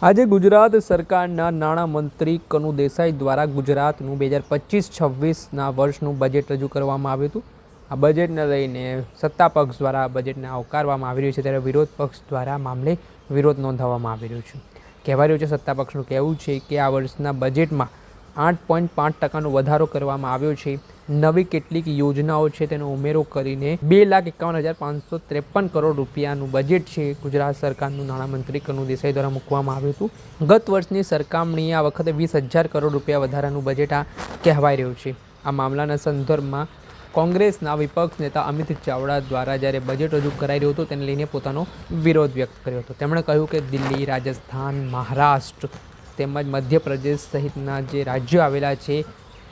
આજે ગુજરાત સરકારના નાણામંત્રી કનુ દેસાઈ દ્વારા ગુજરાતનું 2025-26ના વર્ષનું બજેટ રજૂ કરવામાં આવ્યું હતું। આ બજેટને લઈને સત્તા પક્ષ દ્વારા આ બજેટને આવકારવામાં આવી રહ્યું છે, ત્યારે વિરોધ પક્ષ દ્વારા મામલે વિરોધ નોંધાવવામાં આવી રહ્યો છે। કહેવાય રહ્યું છે, સત્તા પક્ષનું કહેવું છે કે આ વર્ષના બજેટમાં 8.5% વધારો કરવામાં આવ્યો છે। નવી કેટલીક યોજનાઓ છે તેનો ઉમેરો કરીને 2,51,553 કરોડ રૂપિયાનું બજેટ છે ગુજરાત સરકારનું નાણામંત્રી કનુ દેસાઈ દ્વારા મૂકવામાં આવ્યું હતું। ગત વર્ષની સરખામણીએ આ વખતે 20,000 કરોડ રૂપિયા વધારાનું બજેટ આ કહેવાય રહ્યું છે। આ મામલાના સંદર્ભમાં કોંગ્રેસના વિપક્ષ નેતા અમિત ચાવડા દ્વારા જ્યારે બજેટ રજૂ કરાઈ રહ્યું હતું તેને લઈને પોતાનો વિરોધ વ્યક્ત કર્યો હતો। તેમણે કહ્યું કે દિલ્હી, રાજસ્થાન, મહારાષ્ટ્ર તેમજ મધ્યપ્રદેશ સહિતના જે રાજ્યો આવેલા છે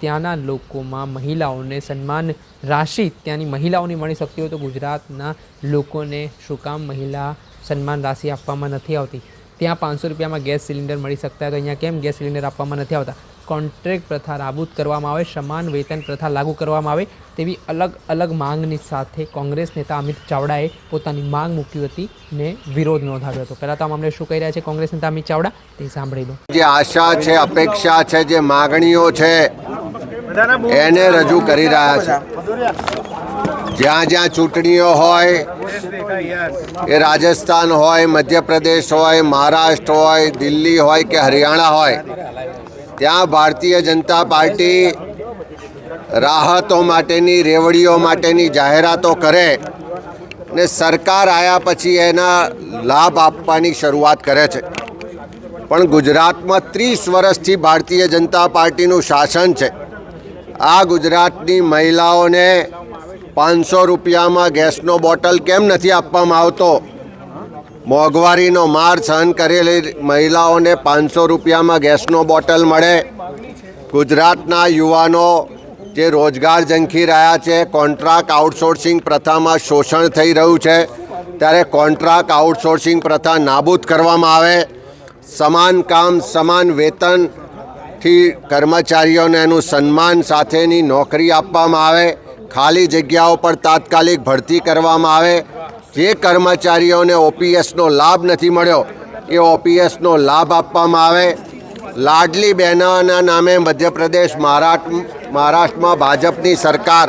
ત્યાંના લોકોમાં મહિલાઓને સન્માન રાશિ ત્યાંની મહિલાઓની મળી શકતી હોય તો ગુજરાતના લોકોને શું કામ મહિલા સન્માન રાશિ આપવામાં નથી આવતી? ત્યાં 500 રૂપિયામાં ગેસ સિલિન્ડર મળી શકતા હોય તો અહીંયા કેમ ગેસ સિલિન્ડર આપવામાં નથી આવતા? કોન્ટ્રાક્ટ પ્રથા નાબૂદ કરવામાં આવે, સમાન વેતન પ્રથા લાગુ કરવામાં આવે તેવી અલગ અલગ માંગની સાથે કોંગ્રેસ નેતા અમિત ચાવડાએ પોતાની માંગ મૂકી હતી ને વિરોધ નોંધાવ્યો હતો। પહેલાં તો આ મામલે શું કહી રહ્યા છે કોંગ્રેસ નેતા અમિત ચાવડા તે સાંભળી લો। જે આશા છે, અપેક્ષા છે, જે માગણીઓ છે એને રજૂ કરી રહ્યા છે। જ્યાં જ્યાં ચૂંટણીઓ હોય, એ રાજસ્થાન હોય, મધ્યપ્રદેશ હોય, મહારાષ્ટ્ર હોય, દિલ્હી હોય કે હરિયાણા હોય, ત્યાં ભારતીય જનતા પાર્ટી રાહતો માટેની, રેવડીઓ માટેની જાહેરાતો કરે ને સરકાર આવ્યા પછી એના લાભ આપવાની શરૂઆત કરે છે। પણ ગુજરાતમાં 30 વર્ષથી ભારતીય જનતા પાર્ટીનું શાસન છે। આ ગુજરાતની મહિલાઓને 500 રૂપિયામાં ગેસનો બોટલ કેમ નથી આપવામાં આવતો? મોંઘવારીનો માર સહન કરેલી મહિલાઓને 500 રૂપિયામાં ગેસનો બોટલ મળે। ગુજરાતના યુવાનો જે રોજગાર ઝંખી રહ્યા છે, કોન્ટ્રાક્ટ આઉટસોર્સિંગ પ્રથામાં શોષણ થઈ રહ્યું છે, ત્યારે કોન્ટ્રાક્ટ આઉટસોર્સિંગ પ્રથા નાબૂદ કરવામાં આવે। સમાન કામ સમાન વેતનથી કર્મચારીઓને એનું સન્માન સાથેની નોકરી આપવામાં આવે। ખાલી જગ્યાઓ પર તાત્કાલિક ભરતી કરવામાં આવે। જે કર્મચારીઓને ઓપીએસનો લાભ નથી મળ્યો એ ઓપીએસનો લાભ આપવામાં આવે। લાડલી બહેનોના નામે મધ્યપ્રદેશ, મહારાષ્ટ્રમાં ભાજપની સરકાર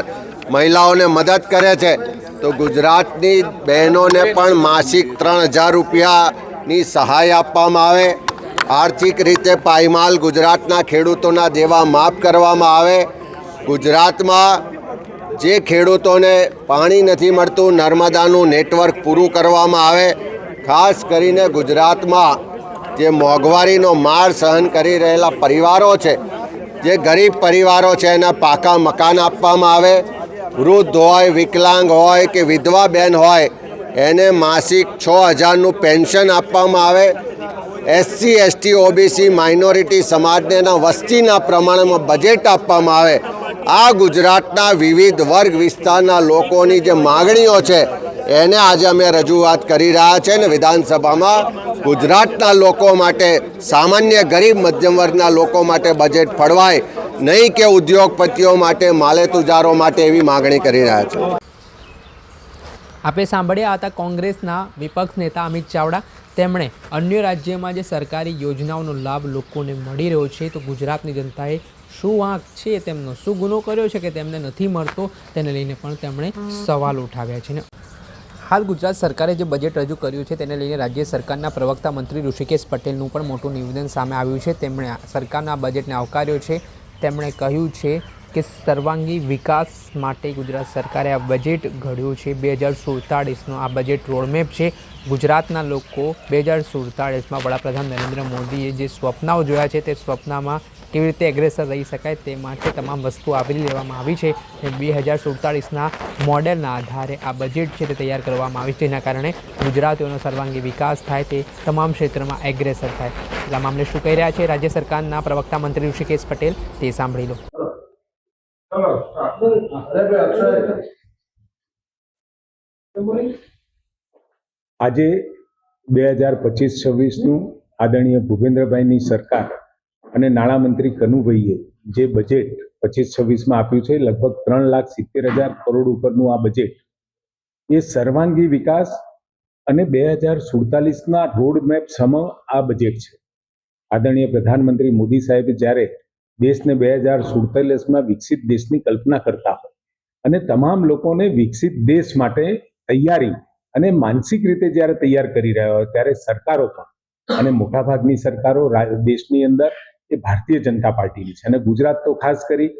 મહિલાઓને મદદ કરે છે, તો ગુજરાતની બહેનોને પણ માસિક 3,000 રૂપિયાની સહાય આપવામાં આવે। આર્થિક રીતે પાયમાલ ગુજરાતના ખેડૂતોના દેવા માફ કરવામાં આવે। ગુજરાતમાં જે ખેડૂતોને પાણી નથી મળતું, નર્મદાનું નેટવર્ક પૂરું કરવામાં આવે। ખાસ કરીને ગુજરાતમાં જે મોંઘવારીનો માર સહન કરી રહેલા પરિવારો છે, જે ગરીબ પરિવારો છે, એના પાકા મકાન આપવામાં આવે। વૃદ્ધ હોય, વિકલાંગ હોય કે વિધવા બેન હોય, એને માસિક 6,000નું પેન્શન આપવામાં આવે। SC, ST, OBC માઇનોરિટી સમાજને એના વસ્તીના પ્રમાણમાં બજેટ આપવામાં આવે। આ ગુજરાતના વિવિધ વર્ગ વિસ્તારના લોકોની જે માગણીઓ છે એને આજે અમે રજૂઆત કરી રહ્યા છે ને વિધાનસભામાં ગુજરાતના લોકો માટે, સામાન્ય ગરીબ મધ્યમ વર્ગના લોકો માટે બજેટ ફળવાય, નહીં કે ઉદ્યોગપતિઓ માટે, માલેતુજારો માટે એવી માગણી કરી રહ્યા છે। આપણે સાંભળ્યા હતા કોંગ્રેસના વિપક્ષ નેતા અમિત ચાવડા। તેમણે અન્ય રાજ્યમાં જે સરકારી યોજનાઓનો લાભ લોકોને મળી રહ્યો છે તો ગુજરાતની જનતાએ શું વાંક છે, તેમનો શું ગુનો કર્યો છે કે તેમને નથી મળતો, તેને લઈને પણ તેમણે સવાલ ઉઠાવ્યા છે। હાલ ગુજરાત સરકારે જે બજેટ રજૂ કર્યું છે તેને લઈને રાજ્ય સરકારના પ્રવક્તા મંત્રી ઋષિકેશ પટેલનું પણ મોટું નિવેદન સામે આવ્યું છે। તેમણે સરકારના બજેટને આવકાર્યો છે। તેમણે કહ્યું છે કે સર્વાંગી વિકાસ માટે ગુજરાત સરકારે આ બજેટ ઘડ્યું છે। 2047નો આ બજેટ રોડમેપ છે। ગુજરાતના લોકો 2047માં વડાપ્રધાન નરેન્દ્ર મોદીએ જે સ્વપ્નાઓ જોયા છે તે સ્વપ્નમાં કેવી રીતે એગ્રેસર રહી શકાય તે માટે તમામ વસ્તુઓ આવરી લેવામાં આવી છે અને 2047ના મોડેલના આધારે આ બજેટ છે તે તૈયાર કરવામાં આવી છે, જેના કારણે ગુજરાતીઓનો સર્વાંગી વિકાસ થાય, તે તમામ ક્ષેત્રમાં એગ્રેસર થાય। એટલા મામલે શું કહી રહ્યા છે રાજ્ય સરકારના પ્રવક્તા મંત્રી ઋષિકેશ પટેલ તે સાંભળી લો। આજે 2025-26નું આદરણીય ભૂપેન્દ્રભાઈની સરકાર અને નાણામંત્રી કનુભાઈએ જે બજેટ 25-26માં આપ્યું છે, લગભગ 3,70,000 કરોડ ઉપરનું આ બજેટ એ સર્વાંગી વિકાસ અને 2047ના રોડ મેપ સમ આ બજેટ છે। આદરણીય પ્રધાનમંત્રી મોદી સાહેબે જ્યારે દેશને 2047માં વિકસિત દેશની કલ્પના કરતા હોય અને તમામ લોકોને વિકસિત દેશ માટે તૈયારી અને માનસિક રીતે જ્યારે તૈયાર કરી રહ્યા હોય ત્યારે સરકારો પણ અને મોટાભાગની સરકારો દેશની અંદર એ ભારતીય જનતા પાર્ટીની છે અને ગુજરાત તો ખાસ કરી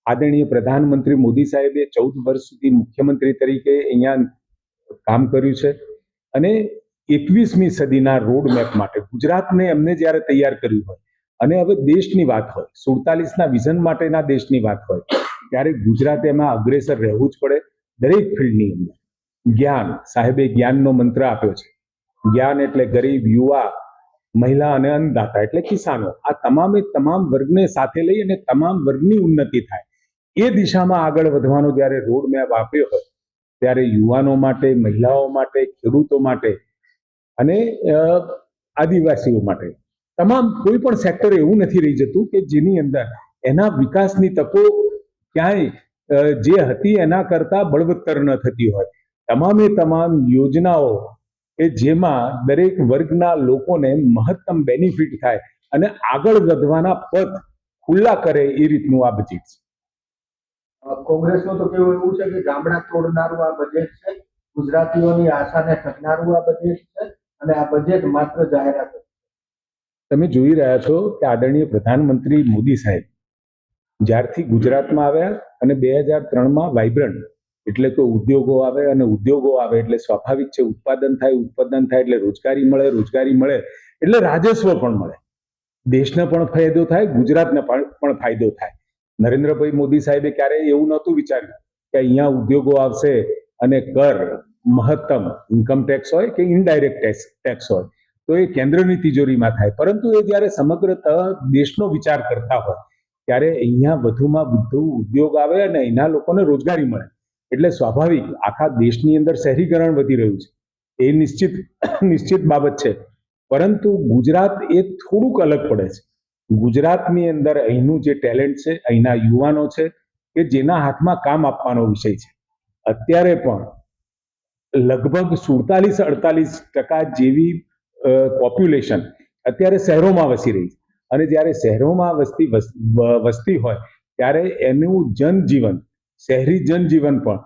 આદરણીય પ્રધાનમંત્રી મોદી સાહેબે 14 વર્ષ સુધી મુખ્યમંત્રી તરીકે અહીંયા કામ કર્યું છે અને 21મી સદીના રોડ મેપ માટે ગુજરાતને એમને જ્યારે તૈયાર કર્યું હોય અને હવે દેશની વાત હોય 47ના વિઝન માટેના દેશની વાત હોય ત્યારે ગુજરાતે એમાં અગ્રેસર રહેવું જ પડે. દરેક ફિલ્ડની અંદર જ્ઞાન, સાહેબે જ્ઞાનનો મંત્ર આપ્યો છે. જ્ઞાન એટલે ગરીબ, યુવા, મહિલા અને અન્નદાતા એટલે કિસાનો, આ તમામે તમામ વર્ગને સાથે લઈ અને તમામ વર્ગની ઉન્નતિ થાય એ દિશામાં આગળ વધવાનો જ્યારે રોડ મેપ આપ્યો હોય ત્યારે યુવાનો માટે, મહિલાઓ માટે, ખેડૂતો માટે અને આદિવાસીઓ માટે તમામ કોઈ પણ સેક્ટર એવું નથી રહી જતું કે જેની અંદર એના વિકાસની તકો ક્યાંય જે હતી એના કરતા બળવત્તર ન થતી હોય. તમામે તમામ યોજનાઓ કે જેમાં દરેક વર્ગના લોકોને મહત્તમ બેનિફિટ થાય અને આગળ વધવાના પથ ખુલ્લા કરે એ રીતનું આ બજેટ છે. કોંગ્રેસનું તો કેવું એવું છે કે ગામડા તોડનારું આ બજેટ છે, ગુજરાતીઓની આશાને ઠગનારું આ બજેટ છે અને આ બજેટ માત્ર જાહેરાત છે. તમે જોઈ રહ્યા છો કે આદરણીય પ્રધાનમંત્રી મોદી સાહેબ જ્યારથી ગુજરાતમાં આવ્યા અને 2003માં વાઇબ્રન્ટ એટલે કે ઉદ્યોગો આવે અને ઉદ્યોગો આવે એટલે સ્વાભાવિક છે ઉત્પાદન થાય એટલે રોજગારી મળે એટલે રાજસ્વ પણ મળે, દેશને પણ ફાયદો થાય, ગુજરાતને પણ ફાયદો થાય. નરેન્દ્રભાઈ મોદી સાહેબે ક્યારેય એવું નહોતું વિચાર્યું કે અહીંયા ઉદ્યોગો આવશે અને કર મહત્તમ ઇન્કમ ટેક્સ હોય કે ઇનડાયરેક્ટ ટેક્સ હોય તો એ કેન્દ્રની તિજોરીમાં થાય, પરંતુ એ જ્યારે સમગ્ર દેશનો વિચાર કરતા હોય ત્યારે અહીંયા વધુમાં વધુ ઉદ્યોગ આવે અને અહીંના લોકોને રોજગારી મળે એટલે સ્વાભાવિક આખા દેશની અંદર શહેરીકરણ વધી રહ્યું છે એ નિશ્ચિત બાબત છે. પરંતુ ગુજરાત એ થોડુંક અલગ પડે છે. ગુજરાતની અંદર અહીંનું જે ટેલેન્ટ છે, અહીંના યુવાનો છે કે જેના હાથમાં કામ આપવાનો વિષય છે. અત્યારે પણ લગભગ 47-48% જેવી પોપ્યુલેશન અત્યારે શહેરોમાં વસી રહી છે અને જ્યારે શહેરોમાં વસતી હોય ત્યારે એનું જનજીવન, શહેરી જનજીવન પણ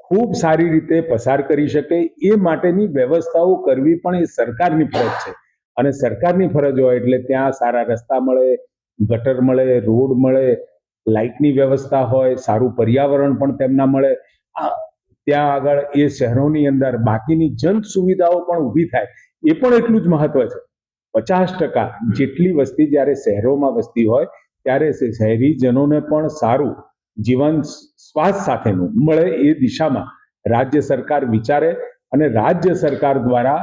ખૂબ સારી રીતે પસાર કરી શકે એ માટેની વ્યવસ્થાઓ કરવી પણ એ સરકારની ફરજ છે અને સરકારની ફરજ હોય એટલે ત્યાં સારા રસ્તા મળે, ગટર મળે, રોડ મળે, લાઇટની વ્યવસ્થા હોય, સારું પર્યાવરણ પણ તેમના મળે, ત્યાં આગળ એ શહેરોની અંદર બાકીની જન સુવિધાઓ પણ ઊભી થાય એ પણ એટલું જ મહત્વ છે. 50% જેટલી વસ્તી જ્યારે શહેરોમાં વસતી હોય ત્યારે શહેરીજનોને પણ સારું જીવન સ્વાસ્થ્ય સાથેનું મળે એ દિશામાં રાજ્ય સરકાર વિચારે અને રાજ્ય સરકાર દ્વારા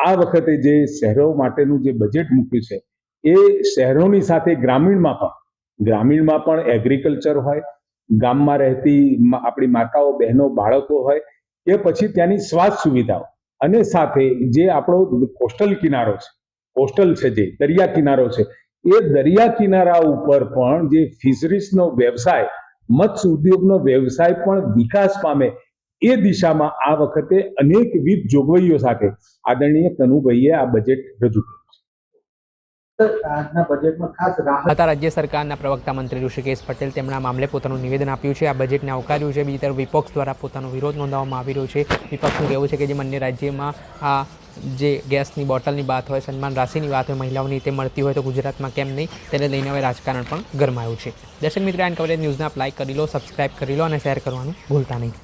આ વખતે જે શહેરો માટેનું જે બજેટ મૂક્યું છે એ શહેરોની સાથે ગ્રામીણમાં પણ એગ્રીકલ્ચર હોય, ગામમાં રહેતી આપણી માતાઓ, બહેનો, બાળકો હોય કે પછી ત્યાંની સ્વાસ્થ્ય સુવિધાઓ અને સાથે જે આપણો કોસ્ટલ કિનારો છે, કોસ્ટલ છે જે દરિયા કિનારો છે એ દરિયા કિનારા ઉપર પણ જે ફિશરીઝનો વ્યવસાય, મત્સ્ય ઉદ્યોગનો વ્યવસાય પણ વિકાસ પામે એ દિશામાં આ વખતે અનેકવિધ જોગવાઈઓ સાથે આદરણીય કનુભાઈએ આ બજેટ રજૂ કર્યું છે. આજના બજેટમાં ખાસ રાહત હતા રાજ્ય સરકારના પ્રવક્તા મંત્રી ઋષિકેશ પટેલ તેમના મામલે પોતાનું નિવેદન આપ્યું છે. આ બજેટને આવકાર્યું છે. બીજી તરફ વિપક્ષ દ્વારા પોતાનો વિરોધ નોંધાવવામાં આવી રહ્યો છે. વિપક્ષનું કહેવું છે કે જે અન્ય રાજ્યમાં આ જે ગેસની બોટલની વાત હોય, સન્માન રાશિની વાત હોય, મહિલાઓની તે મળતી હોય તો ગુજરાતમાં કેમ નહીં, તેને લઈને હવે રાજકારણ પણ ગરમાયું છે. દર્શક મિત્રો, આન કવરેજ ન્યૂઝને આપ લાઈક કરી લો, સબસ્ક્રાઇબ કરી લો અને શેર કરવાનું ભૂલતા નહીં.